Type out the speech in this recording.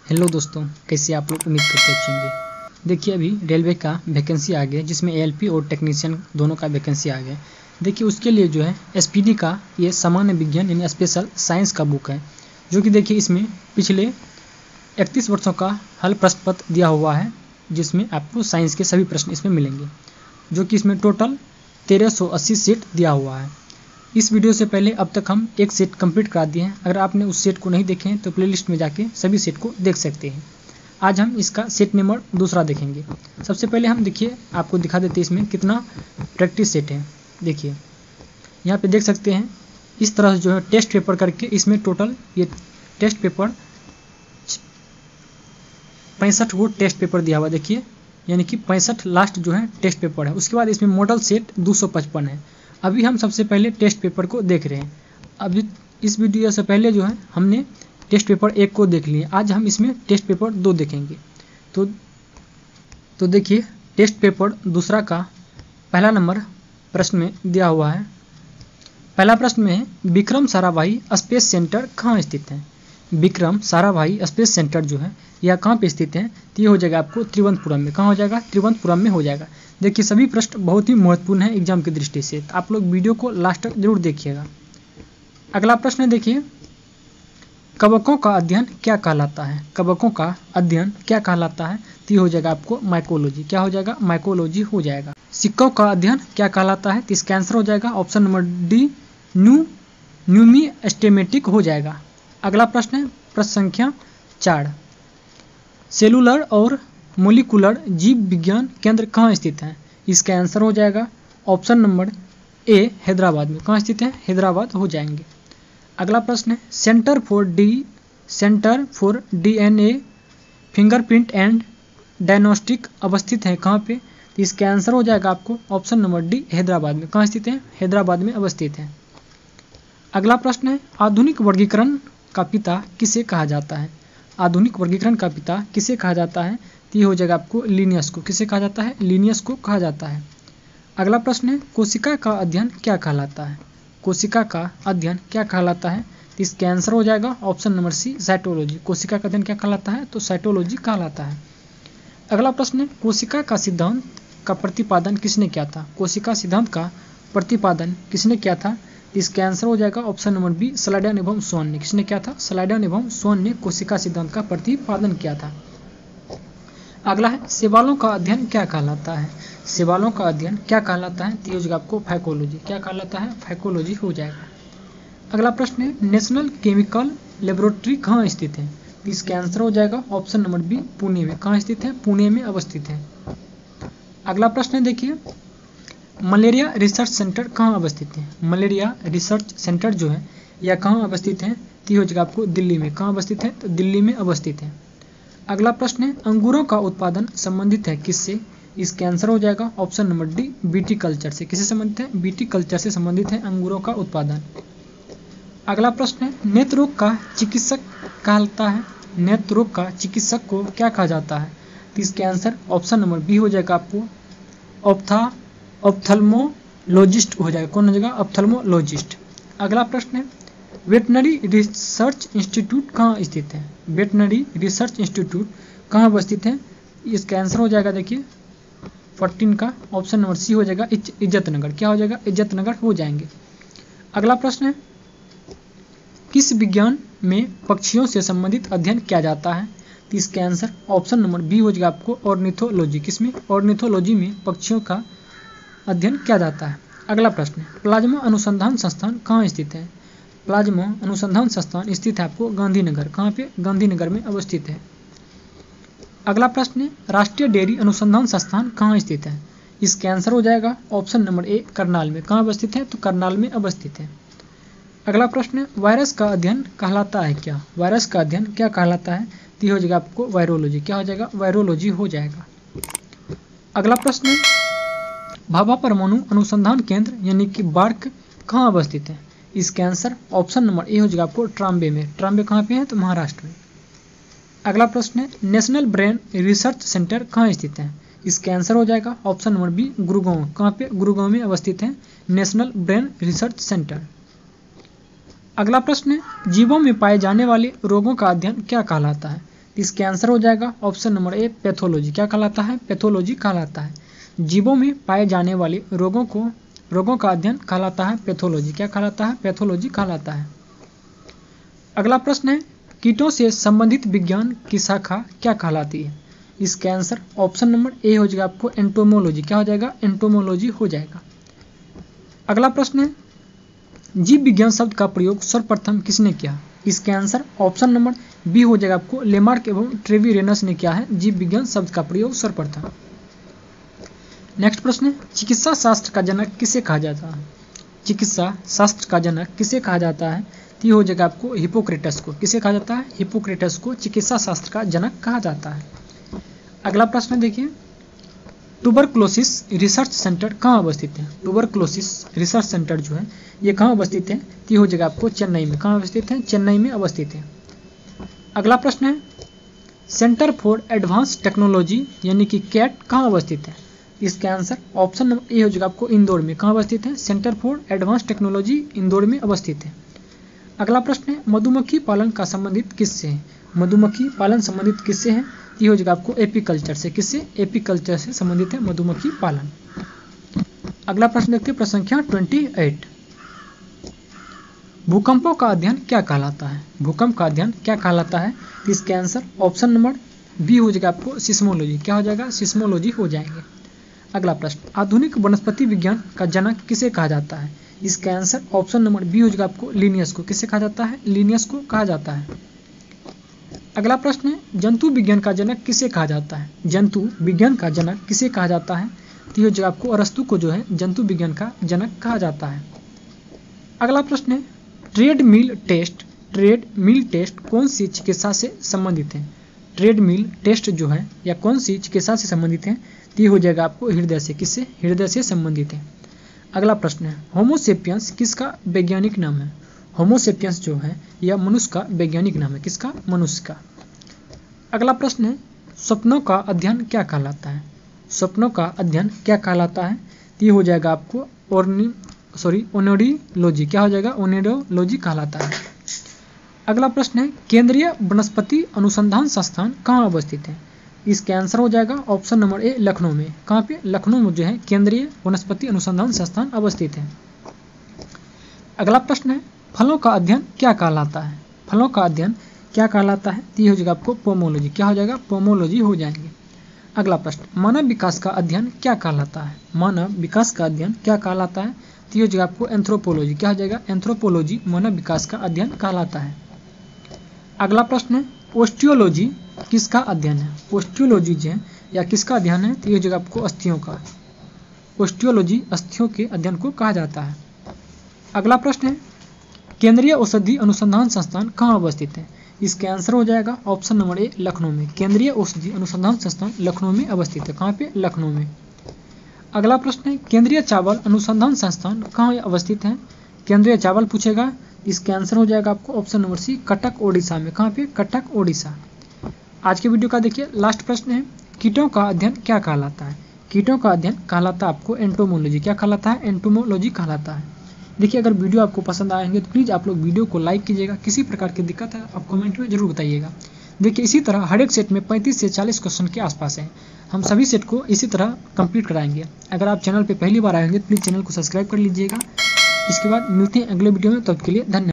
Hello दोस्तों, कैसे आप लोग? उम्मीद करते अच्छे होंगे। देखिए, अभी रेलवे का वैकेंसी आ गया जिसमें एएलपी और टेक्नीशियन दोनों का वैकेंसी आ गया। देखिए, उसके लिए जो है एसपीडी का ये सामान्य विज्ञान यानी स्पेशल साइंस का बुक है, जो कि देखिए इसमें पिछले 31 वर्षों का हल प्रश्न पत्र दिया हुआ है, जिसमें आपको साइंस के सभी प्रश्न इसमें मिलेंगे, जो कि इसमें टोटल 1380 सेट दिया हुआ है। इस वीडियो से पहले अब तक हम एक सेट कंप्लीट करा दिए हैं। अगर आपने उस सेट को नहीं देखे हैं तो प्लेलिस्ट में जाके सभी सेट को देख सकते हैं। आज हम इसका सेट नंबर दूसरा देखेंगे। सबसे पहले हम देखिए आपको दिखा देते हैं इसमें कितना प्रैक्टिस सेट है। देखिए यहाँ पे देख सकते हैं, इस तरह से जो है टेस्ट पेपर करके इसमें टोटल ये टेस्ट पेपर 65 वो टेस्ट पेपर दिया हुआ। देखिए यानी कि 65 लास्ट जो है टेस्ट पेपर है। उसके बाद इसमें मॉडल सेट 255 है। अभी हम सबसे पहले टेस्ट पेपर को देख रहे हैं। अभी इस वीडियो से पहले जो है हमने टेस्ट पेपर 1 को देख लिए। आज हम इसमें टेस्ट पेपर 2 देखेंगे। तो देखिए टेस्ट पेपर दूसरा का पहला नंबर प्रश्न में दिया हुआ है। पहला प्रश्न में है, विक्रम साराभाई स्पेस सेंटर कहाँ स्थित है? विक्रम साराभाई स्पेस सेंटर जो है यह कहाँ पे स्थित है? तो ये हो जाएगा आपको त्रिवेंद्रपुरम में। कहाँ हो जाएगा? त्रिवेंद्रपुरम में हो जाएगा। देखिए सभी प्रश्न बहुत ही महत्वपूर्ण है एग्जाम की दृष्टि से, तो आप लोग वीडियो को लास्ट तक जरूर देखिएगा। अगला प्रश्न है, देखिए कवकों का अध्ययन क्या कहलाता है? कवकों का अध्ययन क्या कहलाता है? तो ये हो जाएगा आपको माइकोलॉजी। क्या हो जाएगा? माइकोलॉजी हो जाएगा। सिक्कों का अध्ययन क्या कहलाता है? तो इसका आंसर हो जाएगा ऑप्शन नंबर डी, न्यूमिस्टेमेटिक हो जाएगा। अगला प्रश्न है प्रश्न संख्या 4, सेलुलर और मोलिकुलर जीव विज्ञान केंद्र कहाँ स्थित है? इसका आंसर हो जाएगा ऑप्शन नंबर ए, हैदराबाद में। कहाँ स्थित है? हैदराबाद हो जाएंगे। अगला प्रश्न है, centre for DNA fingerprint and diagnostic अवस्थित है कहाँ पे? तो इसका आंसर हो जाएगा आपको ऑप्शन नंबर डी, हैदराबाद में। कहाँ स्थित है? हैदराबाद में अवस्थित है। अगला प्रश्न है, आधुनिक वर्गीकरण का पिता किसे कहा जाता है? आधुनिक वर्गीकरण का पिता किसे कहा जाता है? तो ये हो जाएगा आपको लिनियस को। किसे कहा जाता है? लिनियस को कहा जाता है। अगला प्रश्न है, कोशिका का अध्ययन क्या कहलाता है? कोशिका का अध्ययन क्या कहलाता है? तो इसका आंसर हो जाएगा ऑप्शन नंबर सी, साइटोलॉजी। कोशिका का अध्ययन क्या कहलाता है? तो साइटोलॉजी कहलाता है। अगला प्रश्न है, कोशिका का सिद्धांत का प्रतिपादन किसने किया था? कोशिका सिद्धांत का प्रतिपादन किसने किया था? इसका आंसर हो जाएगा ऑप्शन नंबर बी, स्लाइडन एवं सोन ने। किसने किया था? स्लाइडन एवं सोन ने कोशिका सिद्धांत का प्रतिपादन किया था। अगला है, सेवालों का अध्ययन क्या कहलाता है? सेवालों का अध्ययन क्या कहलाता है? तो ये आपको फाइकोलॉजी। क्या कहलाता है? फाइकोलॉजी हो जाएगा। अगला प्रश्न है, नेशनल केमिकल लेबोरेटरी कहाँ स्थित है? तो इसका आंसर हो जाएगा ऑप्शन नंबर बी, पुणे में। कहाँ स्थित है? पुणे में अवस्थित है। अगला प्रश्न है, देखिए मलेरिया रिसर्च सेंटर कहाँ अवस्थित है? मलेरिया रिसर्च सेंटर जो है यह कहाँ अवस्थित है? तो ये हो जाएगा आपको दिल्ली में। कहाँ अवस्थित है? तो दिल्ली में अवस्थित है। अगला प्रश्न है, अंगूरों का उत्पादन संबंधित है किससे? इसका आंसर हो जाएगा option number D, BT culture से। किससे संबंधित है? बीटी कल्चर से संबंधित है अंगूरों का उत्पादन। अगला प्रश्न है, नेत्र रोग का चिकित्सक कहलाता है? नेत्र रोग का चिकित्सक को क्या कहा जाता है? तो इसका आंसर ऑप्शन नंबर बी हो जाएगा आपको ऑप्थल्मोलॉजिस्ट हो जाएगा। कौन हो जाएगा? ऑप्थल्मोलॉजिस्ट। अगला प्रश्न है, वेटनरी रिसर्च इंस्टीट्यूट कहाँ स्थित है? वेटनरी रिसर्च इंस्टीट्यूट कहाँ अवस्थित है? इसका आंसर हो जाएगा देखिए 14 का ऑप्शन नंबर सी हो जाएगा, इज्जतनगर। क्या हो जाएगा? इज्जतनगर हो जाएंगे। अगला प्रश्न है, किस विज्ञान में पक्षियों से संबंधित अध्ययन किया जाता है? तो इसका आंसर ऑप्शन नंबर बी हो जाएगा आपको ऑर्निथोलॉजी। किसमें? ऑर्निथोलॉजी में पक्षियों का अध्ययन किया जाता है। अगला प्रश्न है, प्लाज्मा अनुसंधान संस्थान कहाँ स्थित है? प्लाज्मा अनुसंधान संस्थान स्थित है आपको गांधीनगर। कहाँ पे? गांधीनगर में अवस्थित है। अगला प्रश्न है, राष्ट्रीय डेयरी अनुसंधान संस्थान कहाँ स्थित है? इसका आंसर हो जाएगा ऑप्शन नंबर ए, करनाल में। कहाँ अवस्थित है? तो करनाल में अवस्थित है। अगला प्रश्न है, वायरस का अध्ययन कहलाता है क्या? वायरस का अध्ययन क्या कहलाता है? तो ये हो जाएगा आपको वायरोलॉजी। क्या हो जाएगा? वायरोलॉजी हो जाएगा। अगला प्रश्न है, भाभा परमाणु अनुसंधान केंद्र यानी कि बार्क कहाँ अवस्थित है? इसका आंसर ऑप्शन नंबर ए हो जाएगा आपको ट्राम्बे में। ट्राम्बे कहाँ पे है? तो महाराष्ट्र में। अगला प्रश्न है, नेशनल ब्रेन रिसर्च सेंटर कहाँ स्थित है? इसका आंसर हो जाएगा ऑप्शन नंबर बी, गुरुगांव। कहाँ पे? गुरुगांव में अवस्थित है नेशनल ब्रेन रिसर्च सेंटर। अगला प्रश्न है, जीवों में पाए जाने वाले रोगों का अध्ययन क्या कहलाता है? इसके आंसर हो जाएगा ऑप्शन नंबर ए पैथोलॉजी। क्या कहलाता है? पैथोलॉजी कहलाता है। जीवों में पाए जाने वाले रोगों का अध्ययन कहलाता है पैथोलॉजी। क्या कहलाता है? पैथोलॉजी कहलाता है। अगला प्रश्न है कीटों से संबंधित विज्ञान की शाखा क्या कहलाती है? इसका आंसर ऑप्शन नंबर ए हो जाएगा आपको एंटोमोलॉजी। क्या हो जाएगा? एंटोमोलॉजी हो जाएगा। अगला प्रश्न है जीव विज्ञान शब्द का प्रयोग सर्वप्रथम किसने किया? इसका आंसर ऑप्शन नंबर बी हो जाएगा आपको लेमार्क एवं ट्रेविरेनस ने किया है जीव विज्ञान शब्द का प्रयोग सर्वप्रथम। नेक्स्ट प्रश्न है चिकित्सा शास्त्र का जनक किसे कहा जाता है? चिकित्सा शास्त्र का जनक किसे कहा जाता है? तो ये हो जाएगा आपको हिपोक्रेटस को। किसे कहा जाता है? हिपोक्रेटस को चिकित्सा शास्त्र का जनक कहा जाता है। अगला प्रश्न देखिए ट्यूबरकुलोसिस रिसर्च सेंटर कहाँ अवस्थित है? ट्यूबरकुलोसिस रिसर्च सेंटर जो है ये कहाँ अवस्थित है? तो ये हो जाएगा आपको चेन्नई में। कहाँ अवस्थित है? चेन्नई में अवस्थित है। अगला प्रश्न है सेंटर फॉर एडवांस टेक्नोलॉजी यानी कि कैट कहाँ अवस्थित है? इसका आंसर ऑप्शन नंबर ए हो जाएगा आपको इंदौर में। कहाँ अवस्थित है? Centre for advance technology Indore में अवस्थित है। अगला प्रश्न है मधुमक्खी पालन का संबंधित किससे है? मधुमक्खी पालन संबंधित किससे है? ये हो जाएगा आपको एपीकल्चर से। किससे? एपीकल्चर से संबंधित है मधुमक्खी पालन। अगला प्रश्न देखते हैं प्रश्न संख्या 28 भूकंपों का अध्ययन क्या कहलाता है? भूकंप का अध्ययन क्या कहलाता है? इसके आंसर ऑप्शन नंबर बी हो जाएगा आपको सिस्मोलॉजी। क्या हो जाएगा? सिस्मोलॉजी हो जाएंगे। अगला प्रश्न आधुनिक वनस्पति विज्ञान का जनक किसे कहा जाता है? इसका आंसर ऑप्शन नंबर बी हो जाएगा आपको लिनियस को। किसे कहा जाता है? लिनियस को कहा जाता है। अगला प्रश्न है जंतु विज्ञान का जनक किसे कहा जाता है? जंतु विज्ञान का जनक किसे कहा जाता है? तो ये जगह आपको अरस्तु को जो है जंतु विज्ञान का जनक कहा जाता है। अगला प्रश्न है ट्रेडमिल टेस्ट कौन सी चिकित्सा से संबंधित है? ट्रेडमिल टेस्ट जो है या कौन सी चिकित्सा से संबंधित है? तो ये हो जाएगा आपको हृदय से। किससे? हृदय से संबंधित है। अगला प्रश्न है होमोसेपियंस किसका वैज्ञानिक नाम है? होमोसेपियंस जो है यह मनुष्य का वैज्ञानिक नाम है। किसका? मनुष्य का। अगला प्रश्न है स्वप्नों का अध्ययन क्या कहलाता है? स्वप्नों का अध्ययन क्या कहलाता है? ये हो जाएगा आपको ओनिडोलॉजी। क्या हो जाएगा? ओनिडोलॉजी कहलाता है। अगला प्रश्न है केंद्रीय वनस्पति अनुसंधान संस्थान कहाँ अवस्थित है? इसका आंसर हो जाएगा ऑप्शन नंबर ए लखनऊ में। कहाँ पे? लखनऊ में जो है केंद्रीय वनस्पति अनुसंधान संस्थान अवस्थित है। अगला प्रश्न है फलों का अध्ययन क्या कहलाता है? फलों का अध्ययन क्या कहलाता है? तो ये हो जाएगा आपको पोमोलॉजी। क्या हो जाएगा? पोमोलॉजी हो जाएंगे। अगला प्रश्न मानव विकास का अध्ययन क्या कहलाता है? मानव विकास का अध्ययन क्या कहलाता है? तो ये हो जाएगा आपको एंथ्रोपोलॉजी। क्या हो जाएगा? एंथ्रोपोलॉजी मानव विकास का अध्ययन कहलाता है। अगला प्रश्न है ओस्टियोलॉजी किसका अध्ययन है? ओस्टियोलॉजी जो है या किसका अध्ययन है? तो ये हो जाएगा आपको अस्थियों का। ओस्टियोलॉजी अस्थियों के अध्ययन को कहा जाता है। अगला प्रश्न है केंद्रीय औषधि अनुसंधान संस्थान कहाँ अवस्थित है? इसका आंसर हो जाएगा ऑप्शन नंबर ए लखनऊ में। केंद्रीय औषधि अनुसंधान संस्थान लखनऊ में अवस्थित है। कहाँ पे? लखनऊ में। अगला प्रश्न है केंद्रीय चावल अनुसंधान संस्थान कहाँ अवस्थित है? केंद्रीय चावल पूछेगा। इसका आंसर हो जाएगा आपको option number C Cuttack Odisha में। कहाँ पे? कटक ओडिशा। आज के वीडियो का देखिए लास्ट प्रश्न है कीटों का अध्ययन क्या कहलाता है? कीटों का अध्ययन कहलाता है आपको एंटोमोलॉजी। क्या कहलाता है? एंटोमोलॉजी कहलाता है। देखिए अगर वीडियो आपको पसंद आएंगे तो प्लीज़ आप लोग वीडियो को लाइक कीजिएगा। किसी प्रकार की दिक्कत है आप कमेंट में जरूर बताइएगा। देखिए इसी तरह हर एक सेट में 35 से 40 क्वेश्चन के आसपास है। हम सभी सेट को इसी तरह कंप्लीट कराएंगे। अगर आप चैनल पर पहली बार आएंगे तो प्लीज़ चैनल को सब्सक्राइब कर लीजिएगा। इसके बाद मिलते हैं अगले वीडियो में। तब के लिए धन्यवाद।